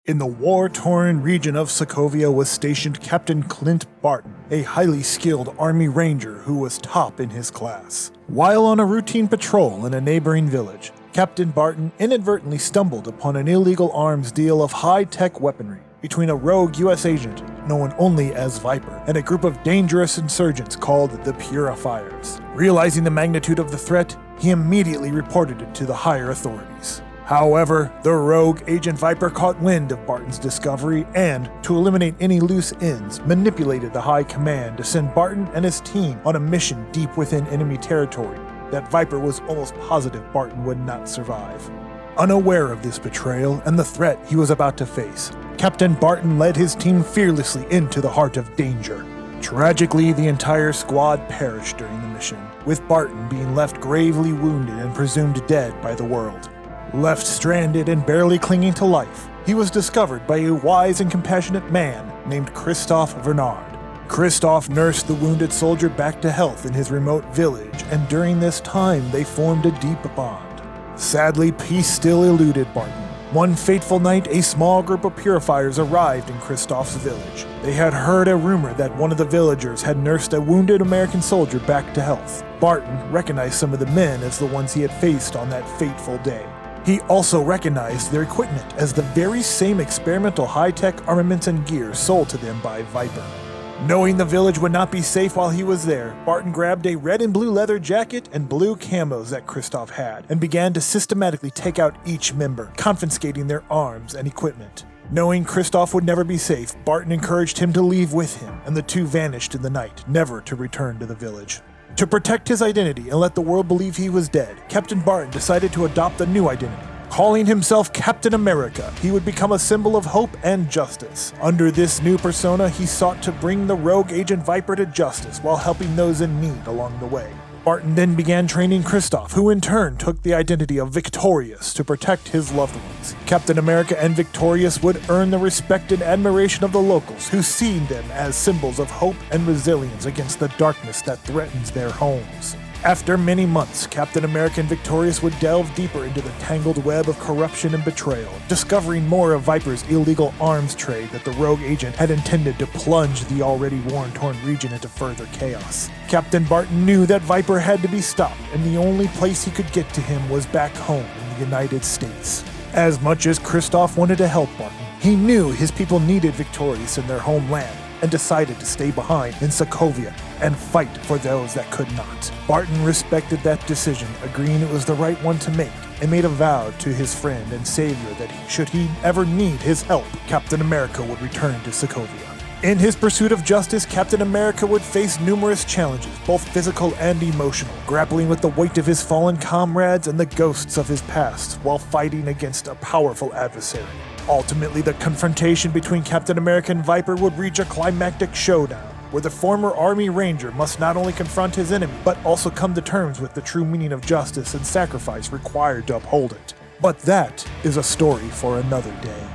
In the war-torn region of Sokovia was stationed Captain Clint Barton, a highly skilled Army Ranger who was top in his class. While on a routine patrol in a neighboring village, Captain Barton inadvertently stumbled upon an illegal arms deal of high-tech weaponry between a rogue U.S. agent known only as Viper and a group of dangerous insurgents called the Purifiers. Realizing the magnitude of the threat, he immediately reported it to the higher authorities. However, the rogue Agent Viper caught wind of Barton's discovery and, to eliminate any loose ends, manipulated the High Command to send Barton and his team on a mission deep within enemy territory that Viper was almost positive Barton would not survive. Unaware of this betrayal and the threat he was about to face, Captain Barton led his team fearlessly into the heart of danger. Tragically, the entire squad perished during the mission, with Barton being left gravely wounded and presumed dead by the world. Left stranded and barely clinging to life, he was discovered by a wise and compassionate man named Christophe Vernard. Christophe nursed the wounded soldier back to health in his remote village, and during this time they formed a deep bond. Sadly, peace still eluded Barton. One fateful night, a small group of purifiers arrived in Christophe's village. They had heard a rumor that one of the villagers had nursed a wounded American soldier back to health. Barton recognized some of the men as the ones he had faced on that fateful day. He also recognized their equipment as the very same experimental high-tech armaments and gear sold to them by Viper. Knowing the village would not be safe while he was there, Barton grabbed a red and blue leather jacket and blue camos that Christophe had, and began to systematically take out each member, confiscating their arms and equipment. Knowing Christophe would never be safe, Barton encouraged him to leave with him, and the two vanished in the night, never to return to the village. To protect his identity and let the world believe he was dead, Captain Barton decided to adopt a new identity. Calling himself Captain America, he would become a symbol of hope and justice. Under this new persona, he sought to bring the rogue Agent Viper to justice while helping those in need along the way. Barton then began training Christophe, who in turn took the identity of Victorious to protect his loved ones. Captain America and Victorious would earn the respect and admiration of the locals, who see them as symbols of hope and resilience against the darkness that threatens their homes. After many months, Captain America and Victorious would delve deeper into the tangled web of corruption and betrayal, discovering more of Viper's illegal arms trade that the rogue agent had intended to plunge the already war-torn region into further chaos. Captain Barton knew that Viper had to be stopped, and the only place he could get to him was back home in the United States. As much as Christophe wanted to help Barton, he knew his people needed Victorious in their homeland, and decided to stay behind in Sokovia and fight for those that could not. Barton respected that decision, agreeing it was the right one to make, and made a vow to his friend and savior that should he ever need his help, Captain America would return to Sokovia. In his pursuit of justice, Captain America would face numerous challenges, both physical and emotional, grappling with the weight of his fallen comrades and the ghosts of his past, while fighting against a powerful adversary. Ultimately, the confrontation between Captain America and Viper would reach a climactic showdown, where the former Army Ranger must not only confront his enemy, but also come to terms with the true meaning of justice and sacrifice required to uphold it. But that is a story for another day.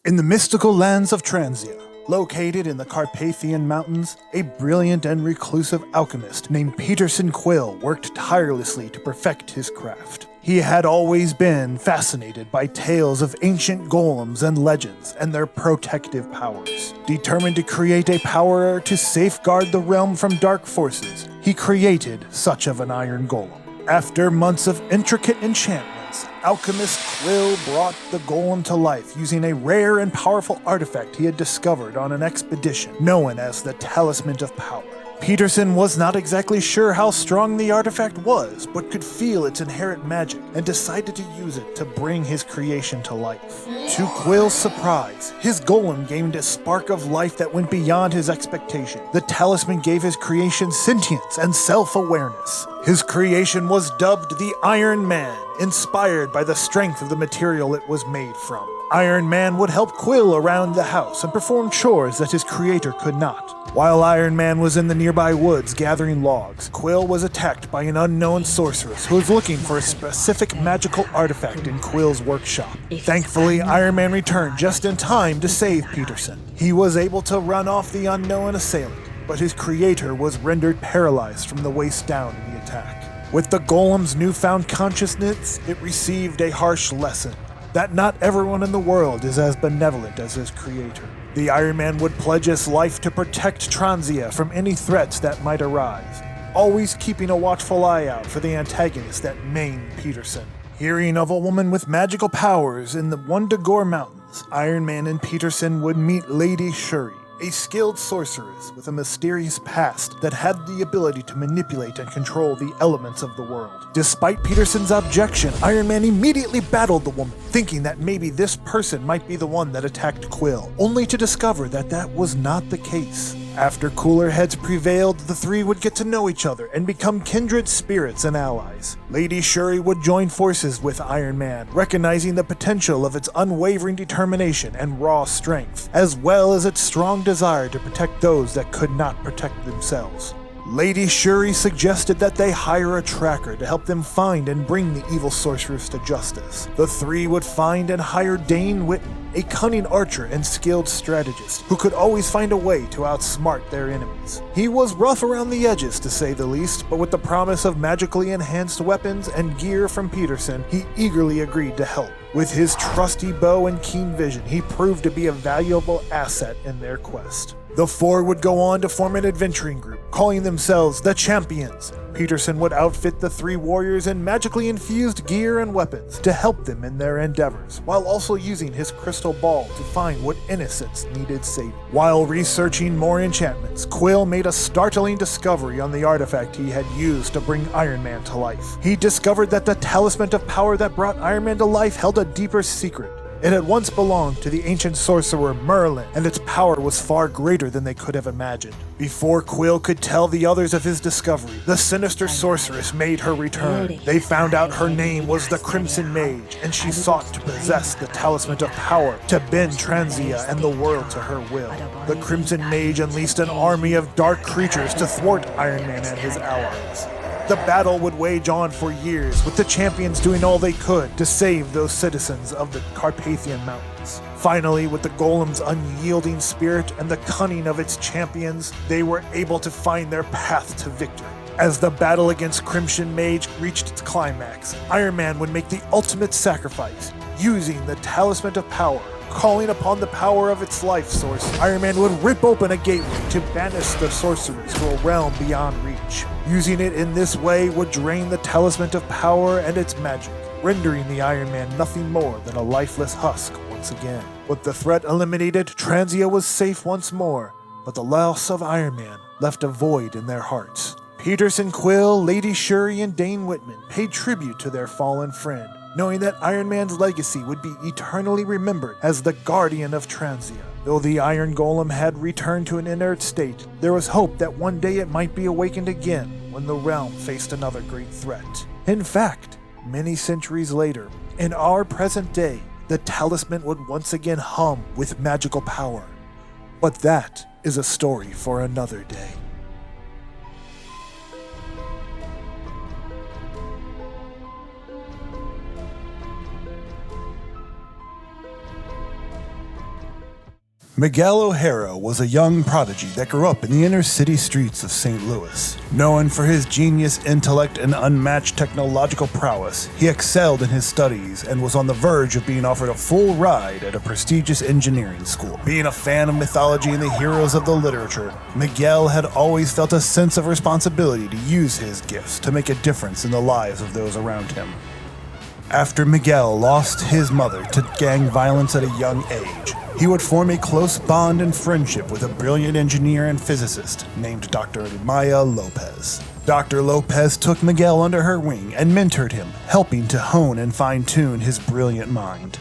In the mystical lands of Transia, located in the Carpathian Mountains, a brilliant and reclusive alchemist named Peterson Quill worked tirelessly to perfect his craft. He had always been fascinated by tales of ancient golems and legends and their protective powers. Determined to create a power to safeguard the realm from dark forces, he created such of an iron golem. After months of intricate enchantments, Alchemist Quill brought the golem to life using a rare and powerful artifact he had discovered on an expedition known as the Talisman of Power. Peterson was not exactly sure how strong the artifact was, but could feel its inherent magic and decided to use it to bring his creation to life. To Quill's surprise, his golem gained a spark of life that went beyond his expectation. The talisman gave his creation sentience and self-awareness. His creation was dubbed the Iron Man, inspired by the strength of the material it was made from. Iron Man would help Quill around the house and perform chores that his creator could not. While Iron Man was in the nearby woods gathering logs, Quill was attacked by an unknown sorceress who was looking for a specific magical artifact in Quill's workshop. Thankfully, Iron Man returned just in time to save Peterson. He was able to run off the unknown assailant, but his creator was rendered paralyzed from the waist down in the attack. With the golem's newfound consciousness, it received a harsh lesson, that not everyone in the world is as benevolent as his creator. The Iron Man would pledge his life to protect Transia from any threats that might arise, always keeping a watchful eye out for the antagonist that maimed Peterson. Hearing of a woman with magical powers in the Wundagore Mountains, Iron Man and Peterson would meet Lady Shuri, a skilled sorceress with a mysterious past that had the ability to manipulate and control the elements of the world. Despite Peterson's objection, Iron Man immediately battled the woman, thinking that maybe this person might be the one that attacked Quill, only to discover that that was not the case. After cooler heads prevailed, the three would get to know each other and become kindred spirits and allies. Lady Shuri would join forces with Iron Man, recognizing the potential of its unwavering determination and raw strength, as well as its strong desire to protect those that could not protect themselves. Lady Shuri suggested that they hire a tracker to help them find and bring the evil sorceress to justice. The three would find and hire Dane Whitman, a cunning archer and skilled strategist who could always find a way to outsmart their enemies. He was rough around the edges, to say the least, but with the promise of magically enhanced weapons and gear from Peterson, he eagerly agreed to help. With his trusty bow and keen vision, he proved to be a valuable asset in their quest. The four would go on to form an adventuring group, calling themselves the Champions. Peterson would outfit the three warriors in magically infused gear and weapons to help them in their endeavors, while also using his crystal ball to find what innocents needed saving. While researching more enchantments, Quill made a startling discovery on the artifact he had used to bring Iron Man to life. He discovered that the talisman of power that brought Iron Man to life held a deeper secret. It had once belonged to the ancient sorcerer Merlin, and its power was far greater than they could have imagined. Before Quill could tell the others of his discovery, the sinister sorceress made her return. They found out her name was the Crimson Mage, and she sought to possess the talisman of power to bend Transia and the world to her will. The Crimson Mage unleashed an army of dark creatures to thwart Iron Man and his allies. The battle would wage on for years, with the champions doing all they could to save those citizens of the Carpathian Mountains. Finally, with the golem's unyielding spirit and the cunning of its champions, they were able to find their path to victory. As the battle against Crimson Mage reached its climax, Iron Man would make the ultimate sacrifice, using the Talisman of Power. Calling upon the power of its life source, Iron Man would rip open a gateway to banish the sorcerers to a realm beyond reach. Using it in this way would drain the Talisman of Power and its magic, rendering the Iron Man nothing more than a lifeless husk once again. With the threat eliminated, Transia was safe once more, but the loss of Iron Man left a void in their hearts. Peterson, Quill, Lady Shuri, and Dane Whitman paid tribute to their fallen friend, knowing that Iron Man's legacy would be eternally remembered as the guardian of Transia. Though the Iron Golem had returned to an inert state, there was hope that one day it might be awakened again when the realm faced another great threat. In fact, many centuries later, in our present day, the talisman would once again hum with magical power. But that is a story for another day. Miguel O'Hara was a young prodigy that grew up in the inner city streets of St. Louis. Known for his genius intellect and unmatched technological prowess, he excelled in his studies and was on the verge of being offered a full ride at a prestigious engineering school. Being a fan of mythology and the heroes of the literature, Miguel had always felt a sense of responsibility to use his gifts to make a difference in the lives of those around him. After Miguel lost his mother to gang violence at a young age, he would form a close bond and friendship with a brilliant engineer and physicist named Dr. Maya Lopez. Dr. Lopez took Miguel under her wing and mentored him, helping to hone and fine-tune his brilliant mind.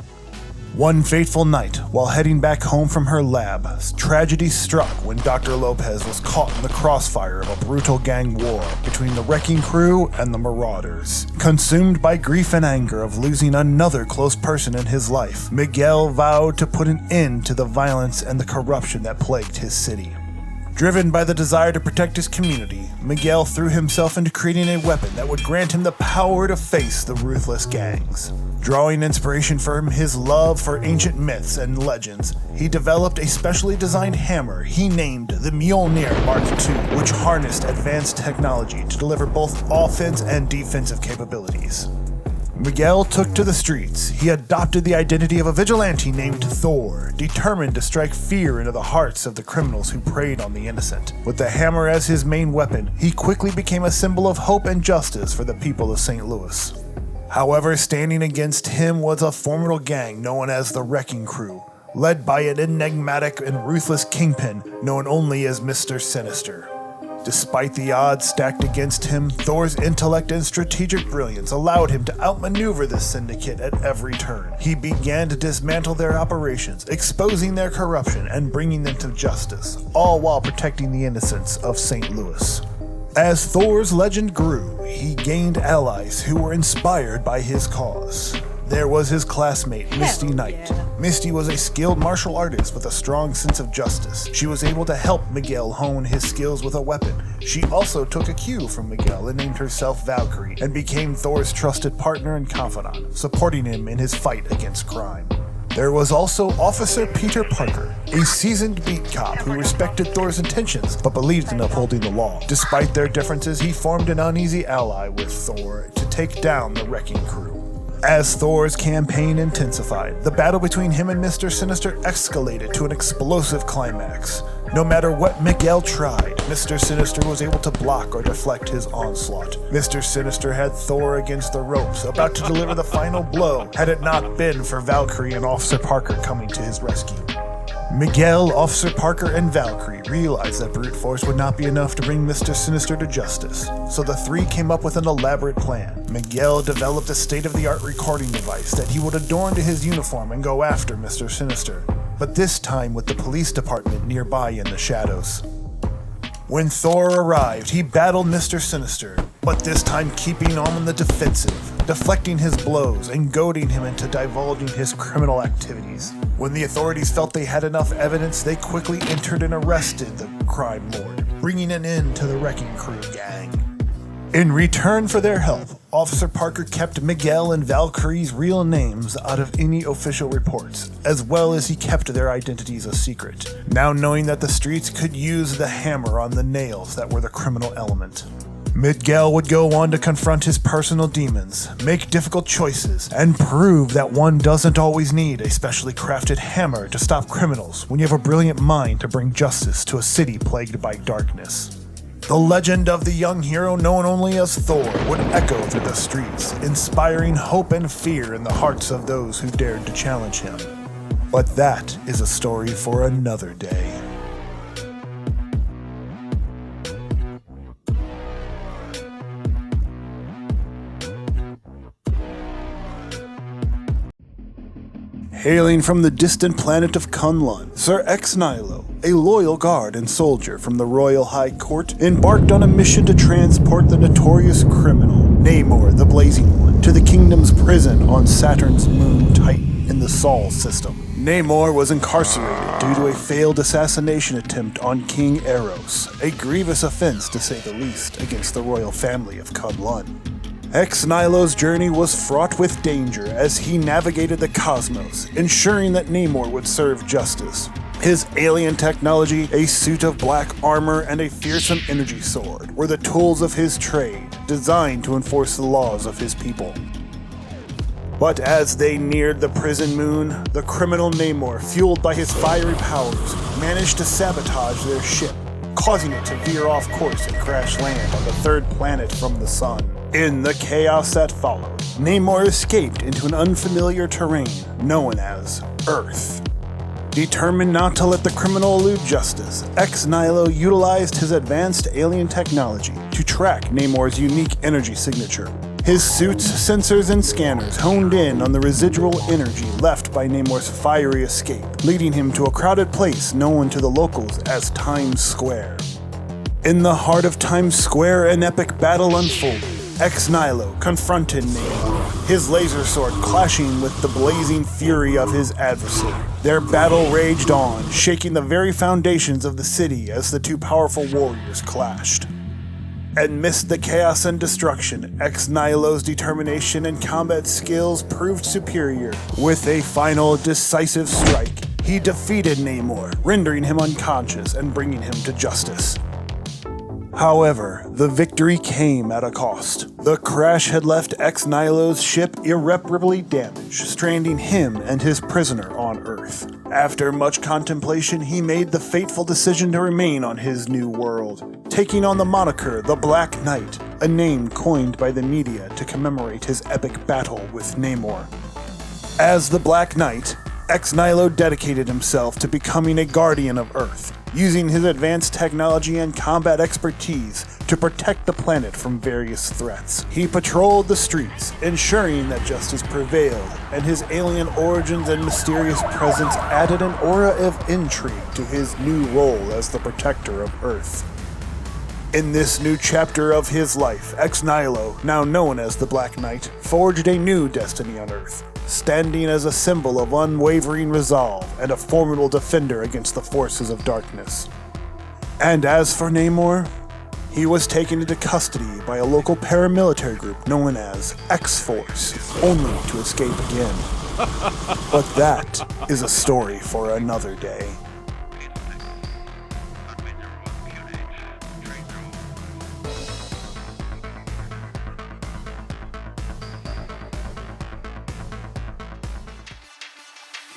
One fateful night, while heading back home from her lab, tragedy struck when Dr. Lopez was caught in the crossfire of a brutal gang war between the wrecking crew and the marauders. Consumed by grief and anger of losing another close person in his life, Miguel vowed to put an end to the violence and the corruption that plagued his city. Driven by the desire to protect his community, Miguel threw himself into creating a weapon that would grant him the power to face the ruthless gangs. Drawing inspiration from his love for ancient myths and legends, he developed a specially designed hammer he named the Mjolnir Mark II, which harnessed advanced technology to deliver both offense and defensive capabilities. Miguel took to the streets. He adopted the identity of a vigilante named Thor, determined to strike fear into the hearts of the criminals who preyed on the innocent. With the hammer as his main weapon, he quickly became a symbol of hope and justice for the people of St. Louis. However, standing against him was a formidable gang known as the Wrecking Crew, led by an enigmatic and ruthless kingpin known only as Mr. Sinister. Despite the odds stacked against him, Thor's intellect and strategic brilliance allowed him to outmaneuver the syndicate at every turn. He began to dismantle their operations, exposing their corruption and bringing them to justice, all while protecting the innocents of St. Louis. As Thor's legend grew, he gained allies who were inspired by his cause. There was his classmate, Misty Knight. Misty was a skilled martial artist with a strong sense of justice. She was able to help Miguel hone his skills with a weapon. She also took a cue from Miguel and named herself Valkyrie, and became Thor's trusted partner and confidant, supporting him in his fight against crime. There was also Officer Peter Parker, a seasoned beat cop who respected Thor's intentions but believed in upholding the law. Despite their differences, he formed an uneasy ally with Thor to take down the Wrecking Crew. As Thor's campaign intensified, the battle between him and Mr. Sinister escalated to an explosive climax. No matter what Miguel tried, Mr. Sinister was able to block or deflect his onslaught. Mr. Sinister had Thor against the ropes, about to deliver the final blow, had it not been for Valkyrie and Officer Parker coming to his rescue. Miguel, Officer Parker, and Valkyrie realized that brute force would not be enough to bring Mr. Sinister to justice, so the three came up with an elaborate plan. Miguel developed a state-of-the-art recording device that he would adorn to his uniform and go after Mr. Sinister, but this time with the police department nearby in the shadows. When Thor arrived, he battled Mr. Sinister, but this time keeping on the defensive, deflecting his blows and goading him into divulging his criminal activities. When the authorities felt they had enough evidence, they quickly entered and arrested the crime lord, bringing an end to the Wrecking Crew gang. In return for their help, Officer Parker kept Miguel and Valkyrie's real names out of any official reports, as well as he kept their identities a secret, now knowing that the streets could use the hammer on the nails that were the criminal element. Miguel would go on to confront his personal demons, make difficult choices, and prove that one doesn't always need a specially crafted hammer to stop criminals when you have a brilliant mind to bring justice to a city plagued by darkness. The legend of the young hero known only as Thor would echo through the streets, inspiring hope and fear in the hearts of those who dared to challenge him. But that is a story for another day. Hailing from the distant planet of Kunlun, Sir X Nihilo, a loyal guard and soldier from the Royal High Court, embarked on a mission to transport the notorious criminal, Namor the Blazing One, to the kingdom's prison on Saturn's moon Titan in the Sol system. Namor was incarcerated due to a failed assassination attempt on King Eros, a grievous offense to say the least against the royal family of Kunlun. X Nihilo's journey was fraught with danger as he navigated the cosmos, ensuring that Namor would serve justice. His alien technology, a suit of black armor, and a fearsome energy sword were the tools of his trade, designed to enforce the laws of his people. But as they neared the prison moon, the criminal Namor, fueled by his fiery powers, managed to sabotage their ship, causing it to veer off course and crash land on the third planet from the sun. In the chaos that followed, Namor escaped into an unfamiliar terrain known as Earth. Determined not to let the criminal elude justice, X Nihilo utilized his advanced alien technology to track Namor's unique energy signature. His suits, sensors, and scanners honed in on the residual energy left by Namor's fiery escape, leading him to a crowded place known to the locals as Times Square. In the heart of Times Square, an epic battle unfolded. Ex-Nihilo confronted Namor, his laser sword clashing with the blazing fury of his adversary. Their battle raged on, shaking the very foundations of the city as the two powerful warriors clashed. Amidst the chaos and destruction, Ex-Nihilo's determination and combat skills proved superior. With a final decisive strike, he defeated Namor, rendering him unconscious and bringing him to justice. However, the victory came at a cost. The crash had left Ex-Nihilo's ship irreparably damaged, stranding him and his prisoner on Earth. After much contemplation, he made the fateful decision to remain on his new world, taking on the moniker the Black Knight, a name coined by the media to commemorate his epic battle with Namor. As the Black Knight, Ex-Nihilo dedicated himself to becoming a guardian of Earth, using his advanced technology and combat expertise to protect the planet from various threats. He patrolled the streets, ensuring that justice prevailed, and his alien origins and mysterious presence added an aura of intrigue to his new role as the protector of Earth. In this new chapter of his life, Ex-Nihilo, now known as the Black Knight, forged a new destiny on Earth, standing as a symbol of unwavering resolve and a formidable defender against the forces of darkness. And as for Namor, he was taken into custody by a local paramilitary group known as X-Force, only to escape again. But that is a story for another day.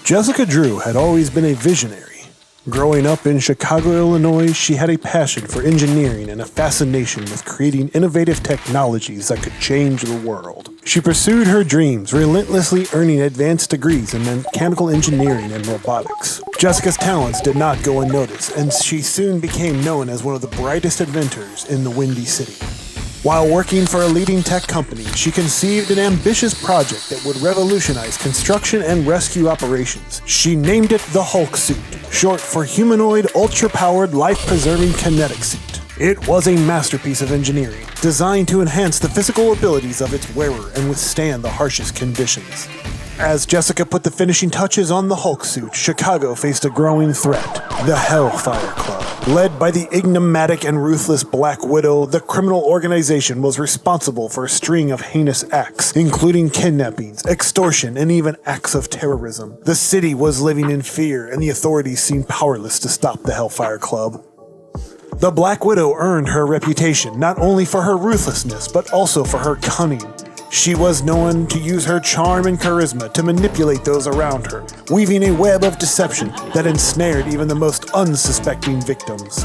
Jessica Drew had always been a visionary. Growing up in Chicago, Illinois, she had a passion for engineering and a fascination with creating innovative technologies that could change the world. She pursued her dreams, relentlessly earning advanced degrees in mechanical engineering and robotics. Jessica's talents did not go unnoticed, and she soon became known as one of the brightest inventors in the Windy City. While working for a leading tech company, she conceived an ambitious project that would revolutionize construction and rescue operations. She named it the Hulk Suit, short for Humanoid Ultra-Powered Life-Preserving Kinetic Suit. It was a masterpiece of engineering, designed to enhance the physical abilities of its wearer and withstand the harshest conditions. As Jessica put the finishing touches on the Hulk Suit, Chicago faced a growing threat, the Hellfire Club. Led by the enigmatic and ruthless Black Widow, the criminal organization was responsible for a string of heinous acts, including kidnappings, extortion, and even acts of terrorism. The city was living in fear, and the authorities seemed powerless to stop the Hellfire Club. The Black Widow earned her reputation not only for her ruthlessness, but also for her cunning. She was known to use her charm and charisma to manipulate those around her, weaving a web of deception that ensnared even the most unsuspecting victims.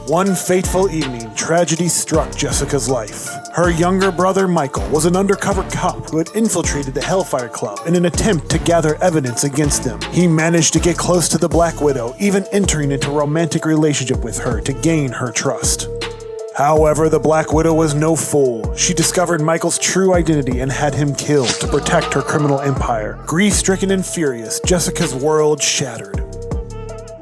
One fateful evening, tragedy struck Jessica's life. Her younger brother Michael was an undercover cop who had infiltrated the Hellfire Club in an attempt to gather evidence against them. He managed to get close to the Black Widow, even entering into a romantic relationship with her to gain her trust. However, the Black Widow was no fool. She discovered Michael's true identity and had him killed to protect her criminal empire. Grief-stricken and furious, Jessica's world shattered.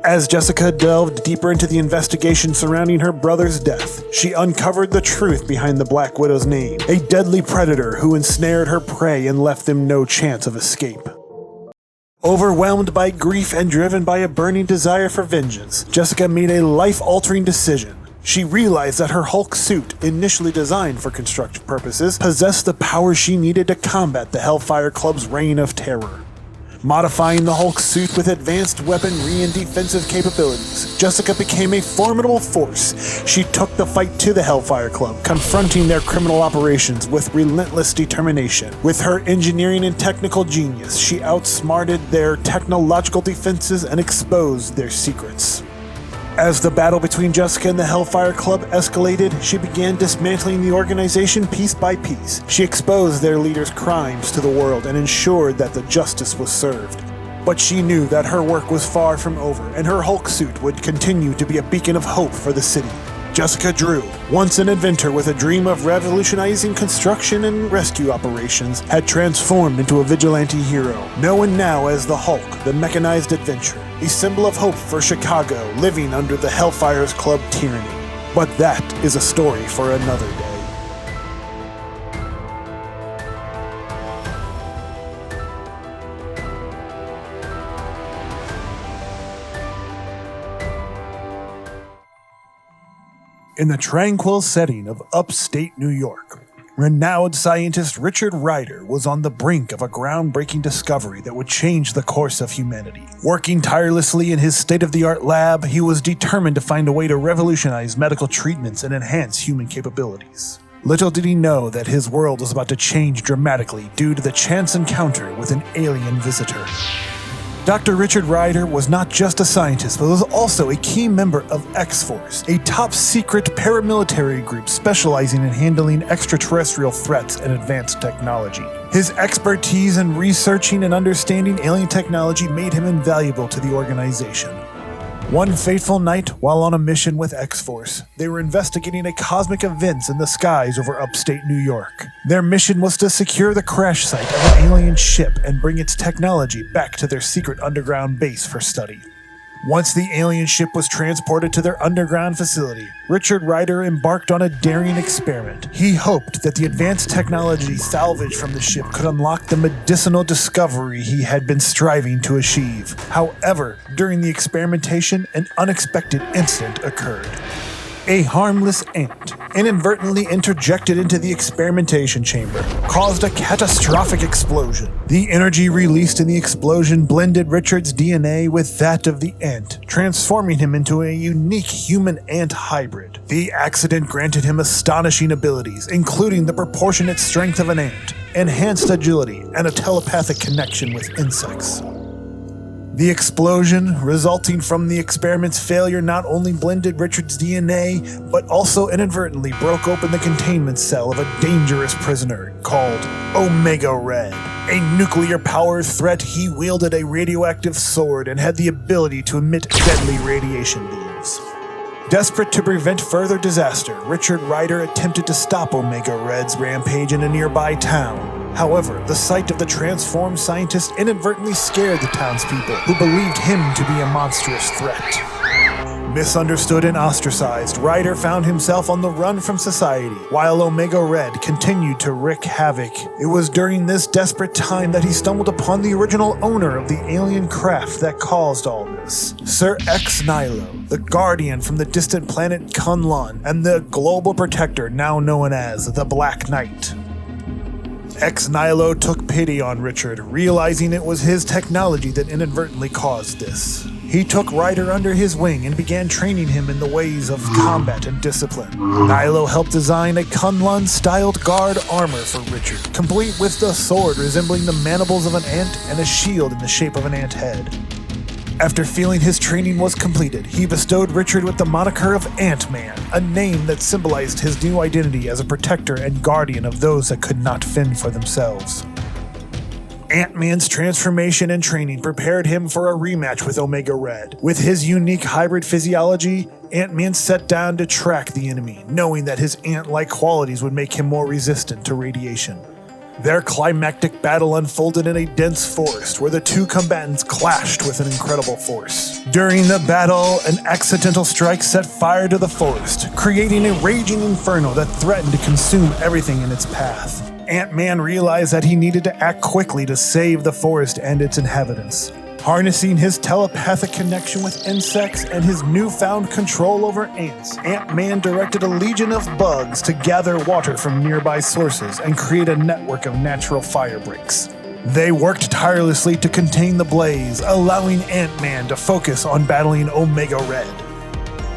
As Jessica delved deeper into the investigation surrounding her brother's death, she uncovered the truth behind the Black Widow's name, a deadly predator who ensnared her prey and left them no chance of escape. Overwhelmed by grief and driven by a burning desire for vengeance, Jessica made a life-altering decision. She realized that her Hulk suit, initially designed for construction purposes, possessed the power she needed to combat the Hellfire Club's reign of terror. Modifying the Hulk suit with advanced weaponry and defensive capabilities, Jessica became a formidable force. She took the fight to the Hellfire Club, confronting their criminal operations with relentless determination. With her engineering and technical genius, she outsmarted their technological defenses and exposed their secrets. As the battle between Jessica and the Hellfire Club escalated, she began dismantling the organization piece by piece. She exposed their leaders' crimes to the world and ensured that the justice was served. But she knew that her work was far from over, and her Hulk suit would continue to be a beacon of hope for the city. Jessica Drew, once an inventor with a dream of revolutionizing construction and rescue operations, had transformed into a vigilante hero, known now as the Hulk, the mechanized adventurer, a symbol of hope for Chicago living under the Hellfire's Club tyranny. But that is a story for another day. In the tranquil setting of upstate New York, renowned scientist Richard Rider was on the brink of a groundbreaking discovery that would change the course of humanity. Working tirelessly in his state-of-the-art lab, he was determined to find a way to revolutionize medical treatments and enhance human capabilities. Little did he know that his world was about to change dramatically due to the chance encounter with an alien visitor. Dr. Richard Rider was not just a scientist, but was also a key member of X-Force, a top-secret paramilitary group specializing in handling extraterrestrial threats and advanced technology. His expertise in researching and understanding alien technology made him invaluable to the organization. One fateful night, while on a mission with X-Force, they were investigating a cosmic events in the skies over upstate New York. Their mission was to secure the crash site of an alien ship and bring its technology back to their secret underground base for study. Once the alien ship was transported to their underground facility, Richard Rider embarked on a daring experiment. He hoped that the advanced technology salvaged from the ship could unlock the medicinal discovery he had been striving to achieve. However, during the experimentation, an unexpected incident occurred. A harmless ant, inadvertently interjected into the experimentation chamber, caused a catastrophic explosion. The energy released in the explosion blended Richard's DNA with that of the ant, transforming him into a unique human-ant hybrid. The accident granted him astonishing abilities, including the proportionate strength of an ant, enhanced agility, and a telepathic connection with insects. The explosion, resulting from the experiment's failure, not only blended Richard's DNA, but also inadvertently broke open the containment cell of a dangerous prisoner called Omega Red. A nuclear-powered threat, he wielded a radioactive sword and had the ability to emit deadly radiation beams. Desperate to prevent further disaster, Richard Rider attempted to stop Omega Red's rampage in a nearby town. However, the sight of the transformed scientist inadvertently scared the townspeople, who believed him to be a monstrous threat. Misunderstood and ostracized, Rider found himself on the run from society, while Omega Red continued to wreak havoc. It was during this desperate time that he stumbled upon the original owner of the alien craft that caused all this, Sir X Nihilo, the Guardian from the distant planet Kunlun, and the global protector now known as the Black Knight. X Nihilo took pity on Richard, realizing it was his technology that inadvertently caused this. He took Rider under his wing and began training him in the ways of combat and discipline. Nihilo helped design a Kunlun-styled guard armor for Richard, complete with a sword resembling the mandibles of an ant and a shield in the shape of an ant head. After feeling his training was completed, he bestowed Richard with the moniker of Ant-Man, a name that symbolized his new identity as a protector and guardian of those that could not fend for themselves. Ant-Man's transformation and training prepared him for a rematch with Omega Red. With his unique hybrid physiology, Ant-Man set down to track the enemy, knowing that his ant-like qualities would make him more resistant to radiation. Their climactic battle unfolded in a dense forest where the two combatants clashed with an incredible force. During the battle, an accidental strike set fire to the forest, creating a raging inferno that threatened to consume everything in its path. Ant-Man realized that he needed to act quickly to save the forest and its inhabitants. Harnessing his telepathic connection with insects and his newfound control over ants, Ant-Man directed a legion of bugs to gather water from nearby sources and create a network of natural fire breaks. They worked tirelessly to contain the blaze, allowing Ant-Man to focus on battling Omega Red.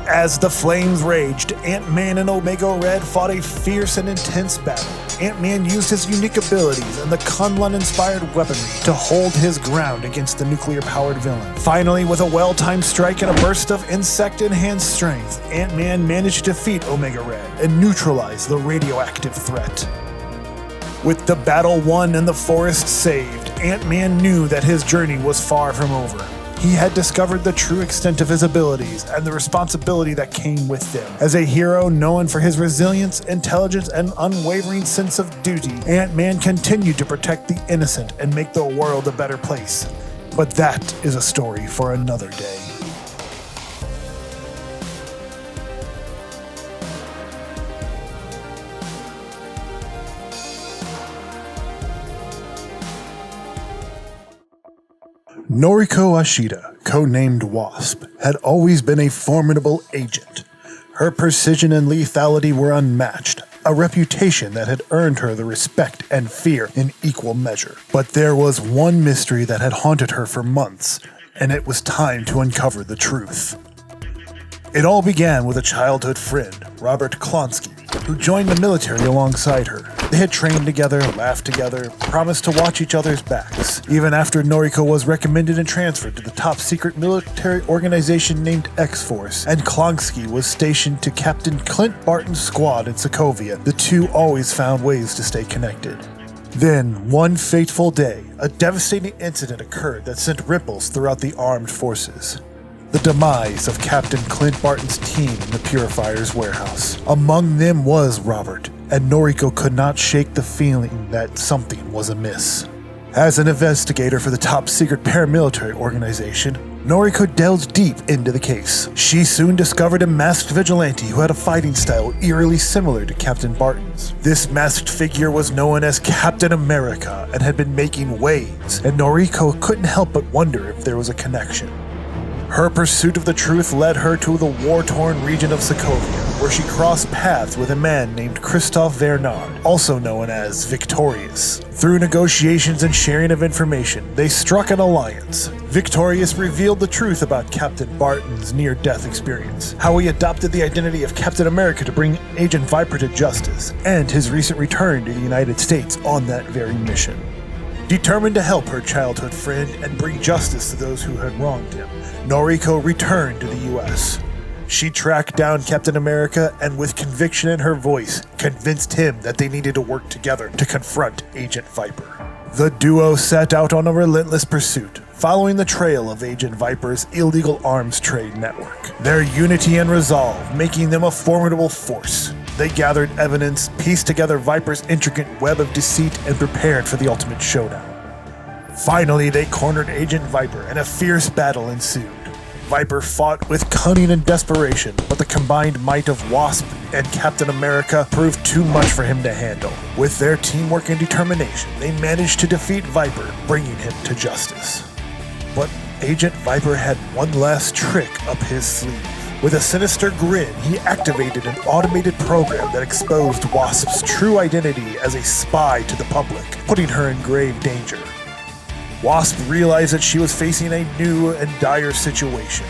As the flames raged, Ant-Man and Omega Red fought a fierce and intense battle. Ant-Man used his unique abilities and the Kunlun-inspired weaponry to hold his ground against the nuclear-powered villain. Finally, with a well-timed strike and a burst of insect-enhanced strength, Ant-Man managed to defeat Omega Red and neutralize the radioactive threat. With the battle won and the forest saved, Ant-Man knew that his journey was far from over. He had discovered the true extent of his abilities and the responsibility that came with them. As a hero known for his resilience, intelligence, and unwavering sense of duty, Ant-Man continued to protect the innocent and make the world a better place. But that is a story for another day. Noriko Ashida, codenamed Wasp, had always been a formidable agent. Her precision and lethality were unmatched, a reputation that had earned her the respect and fear in equal measure. But there was one mystery that had haunted her for months, and it was time to uncover the truth. It all began with a childhood friend, Robert Klonsky, who joined the military alongside her. They had trained together, laughed together, promised to watch each other's backs. Even after Noriko was recommended and transferred to the top-secret military organization named X-Force, and Klonsky was stationed to Captain Clint Barton's squad in Sokovia, the two always found ways to stay connected. Then, one fateful day, a devastating incident occurred that sent ripples throughout the armed forces. The demise of Captain Clint Barton's team in the Purifier's warehouse. Among them was Robert, and Noriko could not shake the feeling that something was amiss. As an investigator for the top-secret paramilitary organization, Noriko delved deep into the case. She soon discovered a masked vigilante who had a fighting style eerily similar to Captain Barton's. This masked figure was known as Captain America and had been making waves, and Noriko couldn't help but wonder if there was a connection. Her pursuit of the truth led her to the war-torn region of Sokovia, where she crossed paths with a man named Christophe Vernard, also known as Victorious. Through negotiations and sharing of information, they struck an alliance. Victorious revealed the truth about Captain Barton's near-death experience, how he adopted the identity of Captain America to bring Agent Viper to justice, and his recent return to the United States on that very mission. Determined to help her childhood friend and bring justice to those who had wronged him, Noriko returned to the U.S. She tracked down Captain America and, with conviction in her voice, convinced him that they needed to work together to confront Agent Viper. The duo set out on a relentless pursuit, following the trail of Agent Viper's illegal arms trade network. Their unity and resolve making them a formidable force. They gathered evidence, pieced together Viper's intricate web of deceit, and prepared for the ultimate showdown. Finally, they cornered Agent Viper, and a fierce battle ensued. Viper fought with cunning and desperation, but the combined might of Wasp and Captain America proved too much for him to handle. With their teamwork and determination, they managed to defeat Viper, bringing him to justice. But Agent Viper had one last trick up his sleeve. With a sinister grin, he activated an automated program that exposed Wasp's true identity as a spy to the public, putting her in grave danger. Wasp realized that she was facing a new and dire situation.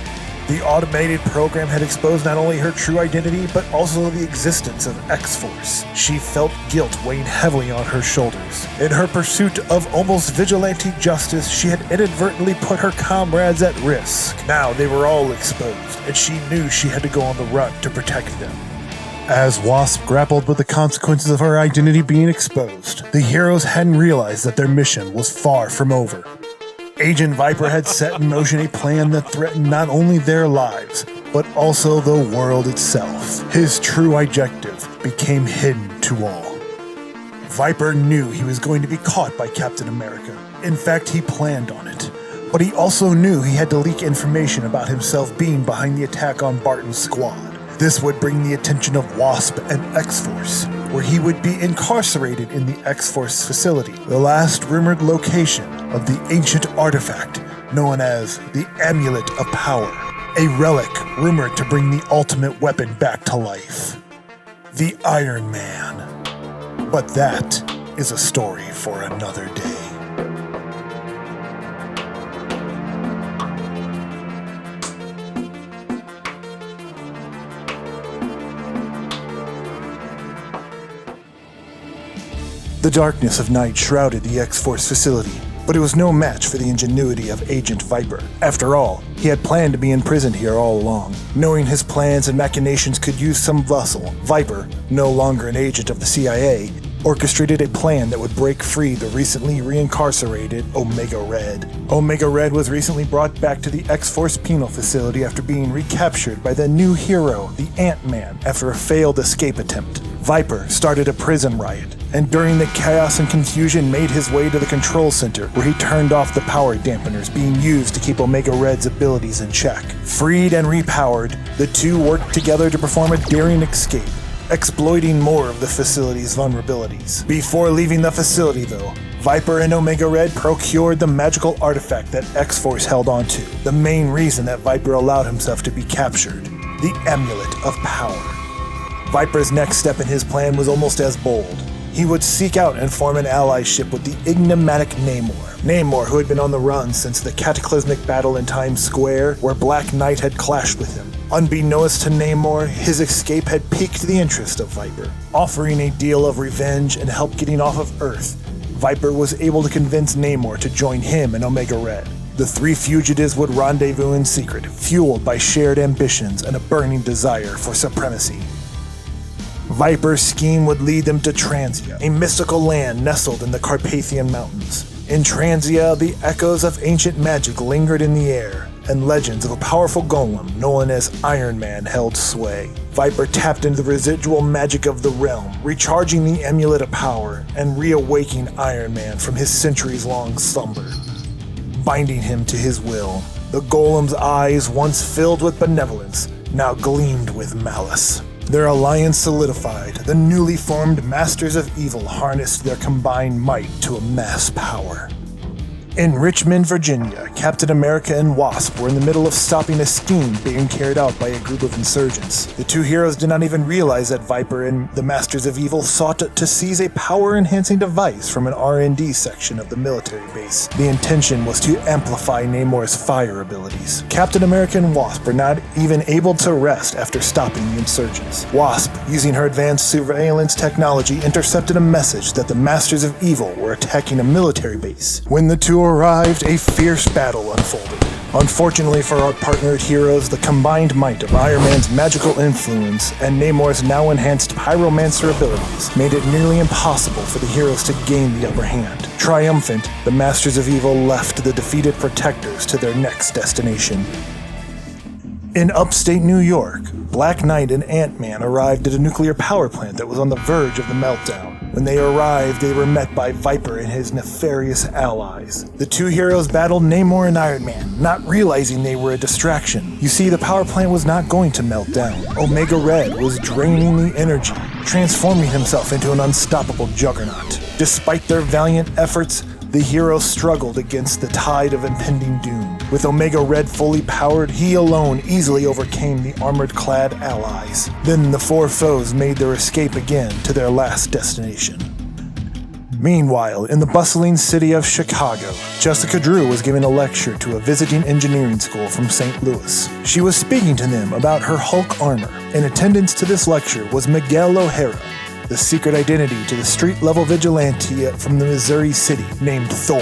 The automated program had exposed not only her true identity, but also the existence of X-Force. She felt guilt weighing heavily on her shoulders. In her pursuit of almost vigilante justice, she had inadvertently put her comrades at risk. Now they were all exposed, and she knew she had to go on the run to protect them. As Wasp grappled with the consequences of her identity being exposed, the heroes hadn't realized that their mission was far from over. Agent Viper had set in motion a plan that threatened not only their lives, but also the world itself. His true objective became hidden to all. Viper knew he was going to be caught by Captain America. In fact, he planned on it. But he also knew he had to leak information about himself being behind the attack on Barton's squad. This would bring the attention of Wasp and X-Force, where he would be incarcerated in the X-Force facility, the last rumored location of the ancient artifact known as the Amulet of Power, a relic rumored to bring the ultimate weapon back to life, the Iron Man. But that is a story for another day. The darkness of night shrouded the X-Force facility, but it was no match for the ingenuity of Agent Viper. After all, he had planned to be imprisoned here all along. Knowing his plans and machinations could use some muscle, Viper, no longer an agent of the CIA, orchestrated a plan that would break free the recently reincarcerated Omega Red. Omega Red was recently brought back to the X-Force penal facility after being recaptured by the new hero, the Ant-Man, after a failed escape attempt. Viper started a prison riot, and during the chaos and confusion made his way to the control center, where he turned off the power dampeners being used to keep Omega Red's abilities in check. Freed and repowered, the two worked together to perform a daring escape, exploiting more of the facility's vulnerabilities. Before leaving the facility, though, Viper and Omega Red procured the magical artifact that X-Force held onto, the main reason that Viper allowed himself to be captured. the Amulet of Power. Viper's next step in his plan was almost as bold. He would seek out and form an allyship with the enigmatic Namor. Namor, who had been on the run since the cataclysmic battle in Times Square, where Black Knight had clashed with him. Unbeknownst to Namor, his escape had piqued the interest of Viper. Offering a deal of revenge and help getting off of Earth, Viper was able to convince Namor to join him and Omega Red. The three fugitives would rendezvous in secret, fueled by shared ambitions and a burning desire for supremacy. Viper's scheme would lead them to Transia, a mystical land nestled in the Carpathian Mountains. In Transia, the echoes of ancient magic lingered in the air, and legends of a powerful golem known as Iron Man held sway. Viper tapped into the residual magic of the realm, recharging the Amulet of Power and reawaking Iron Man from his centuries-long slumber, binding him to his will. The golem's eyes, once filled with benevolence, now gleamed with malice. Their alliance solidified. The newly formed Masters of Evil harnessed their combined might to amass power. In Richmond, Virginia, Captain America and Wasp were in the middle of stopping a scheme being carried out by a group of insurgents. The two heroes did not even realize that Viper and the Masters of Evil sought to seize a power-enhancing device from an R&D section of the military base. The intention was to amplify Namor's fire abilities. Captain America and Wasp were not even able to rest after stopping the insurgents. Wasp, using her advanced surveillance technology, intercepted a message that the Masters of Evil were attacking a military base. When the two arrived, a fierce battle unfolded. Unfortunately for our partnered heroes, the combined might of Iron Man's magical influence and Namor's now enhanced pyromancer abilities made it nearly impossible for the heroes to gain the upper hand. Triumphant, the Masters of Evil left the defeated protectors to their next destination. In upstate New York, Black Knight and Ant-Man arrived at a nuclear power plant that was on the verge of the meltdown. When they arrived, they were met by Viper and his nefarious allies. The two heroes battled Namor and Iron Man, not realizing they were a distraction. You see, the power plant was not going to melt down. Omega Red was draining the energy, transforming himself into an unstoppable juggernaut. Despite their valiant efforts, the heroes struggled against the tide of impending doom. With Omega Red fully powered, he alone easily overcame the armored-clad allies. Then the four foes made their escape again to their last destination. Meanwhile, in the bustling city of Chicago, Jessica Drew was giving a lecture to a visiting engineering school from St. Louis. She was speaking to them about her Hulk armor. In attendance to this lecture was Miguel O'Hara, the secret identity to the street-level vigilante from the Missouri city named Thor.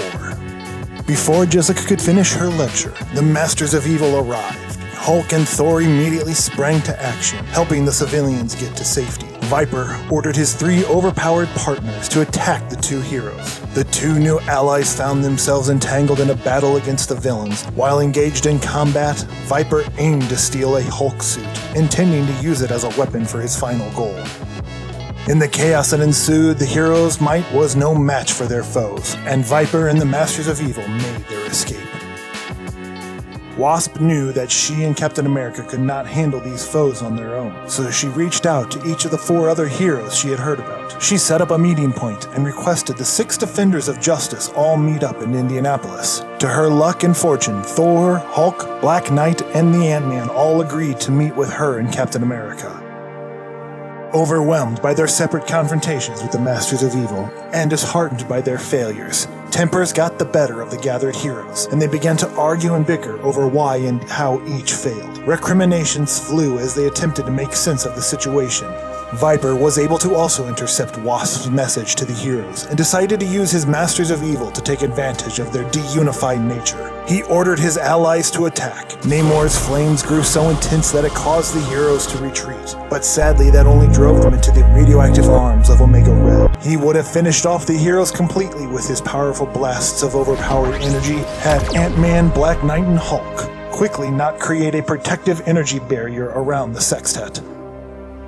Before Jessica could finish her lecture, the Masters of Evil arrived. Hulk and Thor immediately sprang to action, helping the civilians get to safety. Viper ordered his three overpowered partners to attack the two heroes. The two new allies found themselves entangled in a battle against the villains. While engaged in combat, Viper aimed to steal a Hulk suit, intending to use it as a weapon for his final goal. In the chaos that ensued, the heroes' might was no match for their foes, and Viper and the Masters of Evil made their escape. Wasp knew that she and Captain America could not handle these foes on their own, so she reached out to each of the four other heroes she had heard about. She set up a meeting point and requested the 6 defenders of justice all meet up in Indianapolis. To her luck and fortune, Thor, Hulk, Black Knight, and the Ant-Man all agreed to meet with her and Captain America. Overwhelmed by their separate confrontations with the Masters of Evil, and disheartened by their failures, tempers got the better of the gathered heroes, and they began to argue and bicker over why and how each failed. Recriminations flew as they attempted to make sense of the situation. Viper was able to also intercept Wasp's message to the heroes, and decided to use his Masters of Evil to take advantage of their deunified nature. He ordered his allies to attack. Namor's flames grew so intense that it caused the heroes to retreat, but sadly that only drove them into the radioactive arms of Omega Red. He would have finished off the heroes completely with his powerful blasts of overpowered energy had Ant-Man, Black Knight, and Hulk quickly not create a protective energy barrier around the sextet.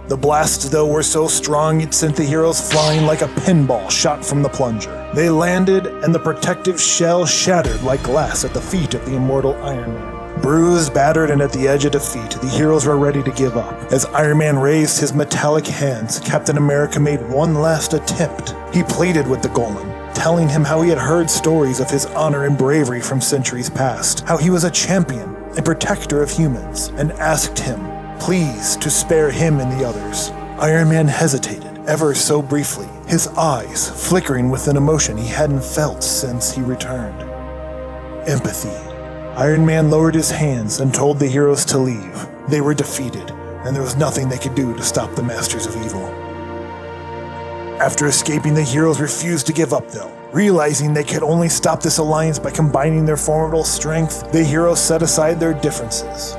The blasts, though, were so strong it sent the heroes flying like a pinball shot from the plunger. They landed, and the protective shell shattered like glass at the feet of the immortal Iron Man. Bruised, battered, and at the edge of defeat, the heroes were ready to give up. As Iron Man raised his metallic hands, Captain America made one last attempt. He pleaded with the golem, telling him how he had heard stories of his honor and bravery from centuries past, how he was a champion and protector of humans, and asked him pleased to spare him and the others. Iron Man hesitated, ever so briefly, his eyes flickering with an emotion he hadn't felt since he returned. Empathy. Iron Man lowered his hands and told the heroes to leave. They were defeated, and there was nothing they could do to stop the Masters of Evil. After escaping, the heroes refused to give up though. Realizing they could only stop this alliance by combining their formidable strength, the heroes set aside their differences.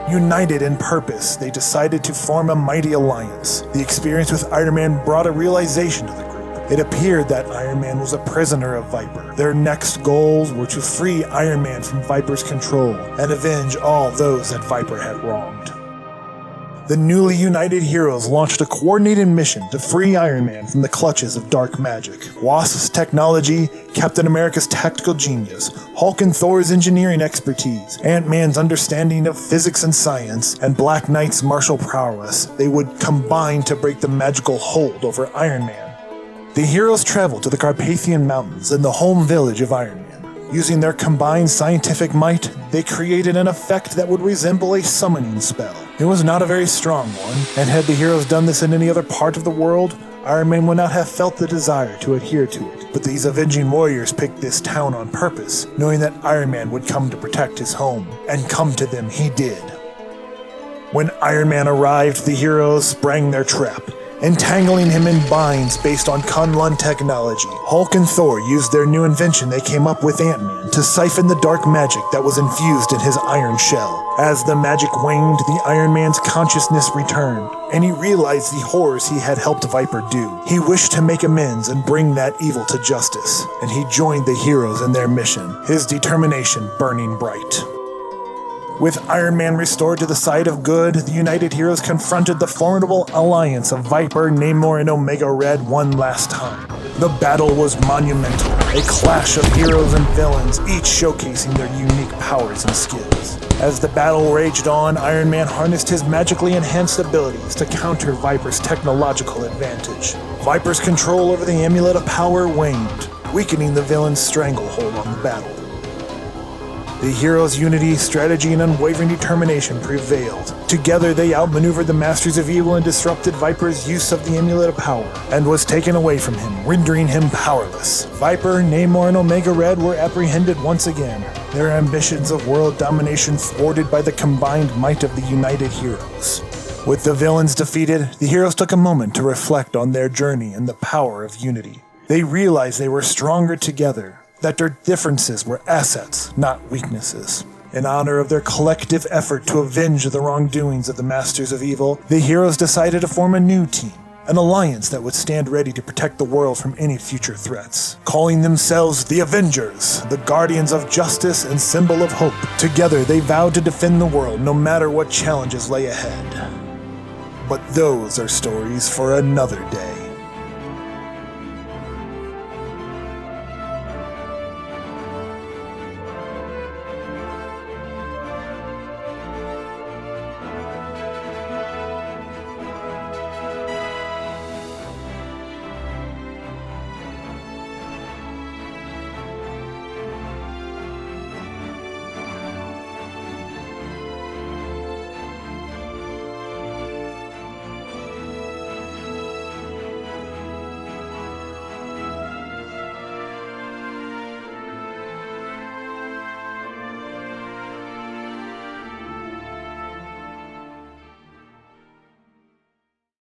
United in purpose, they decided to form a mighty alliance. The experience with Iron Man brought a realization to the group. It appeared that Iron Man was a prisoner of Viper. Their next goals were to free Iron Man from Viper's control and avenge all those that Viper had wronged. The newly united heroes launched a coordinated mission to free Iron Man from the clutches of dark magic. Wasp's technology, Captain America's tactical genius, Hulk and Thor's engineering expertise, Ant-Man's understanding of physics and science, and Black Knight's martial prowess, they would combine to break the magical hold over Iron Man. The heroes traveled to the Carpathian Mountains and the home village of Iron Man. Using their combined scientific might, they created an effect that would resemble a summoning spell. It was not a very strong one, and had the heroes done this in any other part of the world, Iron Man would not have felt the desire to adhere to it. But these avenging warriors picked this town on purpose, knowing that Iron Man would come to protect his home, and come to them he did. When Iron Man arrived, the heroes sprang their trap, entangling him in binds based on Kunlun technology. Hulk and Thor used their new invention they came up with Ant-Man to siphon the dark magic that was infused in his iron shell. As the magic waned, the Iron Man's consciousness returned, and he realized the horrors he had helped Viper do. He wished to make amends and bring that evil to justice, and he joined the heroes in their mission, his determination burning bright. With Iron Man restored to the side of good, the United Heroes confronted the formidable alliance of Viper, Namor, and Omega Red one last time. The battle was monumental, a clash of heroes and villains, each showcasing their unique powers and skills. As the battle raged on, Iron Man harnessed his magically enhanced abilities to counter Viper's technological advantage. Viper's control over the Amulet of Power waned, weakening the villain's stranglehold on the battle. The heroes' unity, strategy, and unwavering determination prevailed. Together, they outmaneuvered the Masters of Evil and disrupted Viper's use of the Amulet of Power, and was taken away from him, rendering him powerless. Viper, Namor, and Omega Red were apprehended once again, their ambitions of world domination thwarted by the combined might of the United Heroes. With the villains defeated, the heroes took a moment to reflect on their journey and the power of unity. They realized they were stronger together, that their differences were assets, not weaknesses. In honor of their collective effort to avenge the wrongdoings of the Masters of Evil, the heroes decided to form a new team, an alliance that would stand ready to protect the world from any future threats. Calling themselves the Avengers, the guardians of justice and symbol of hope. Together they vowed to defend the world no matter what challenges lay ahead. But those are stories for another day.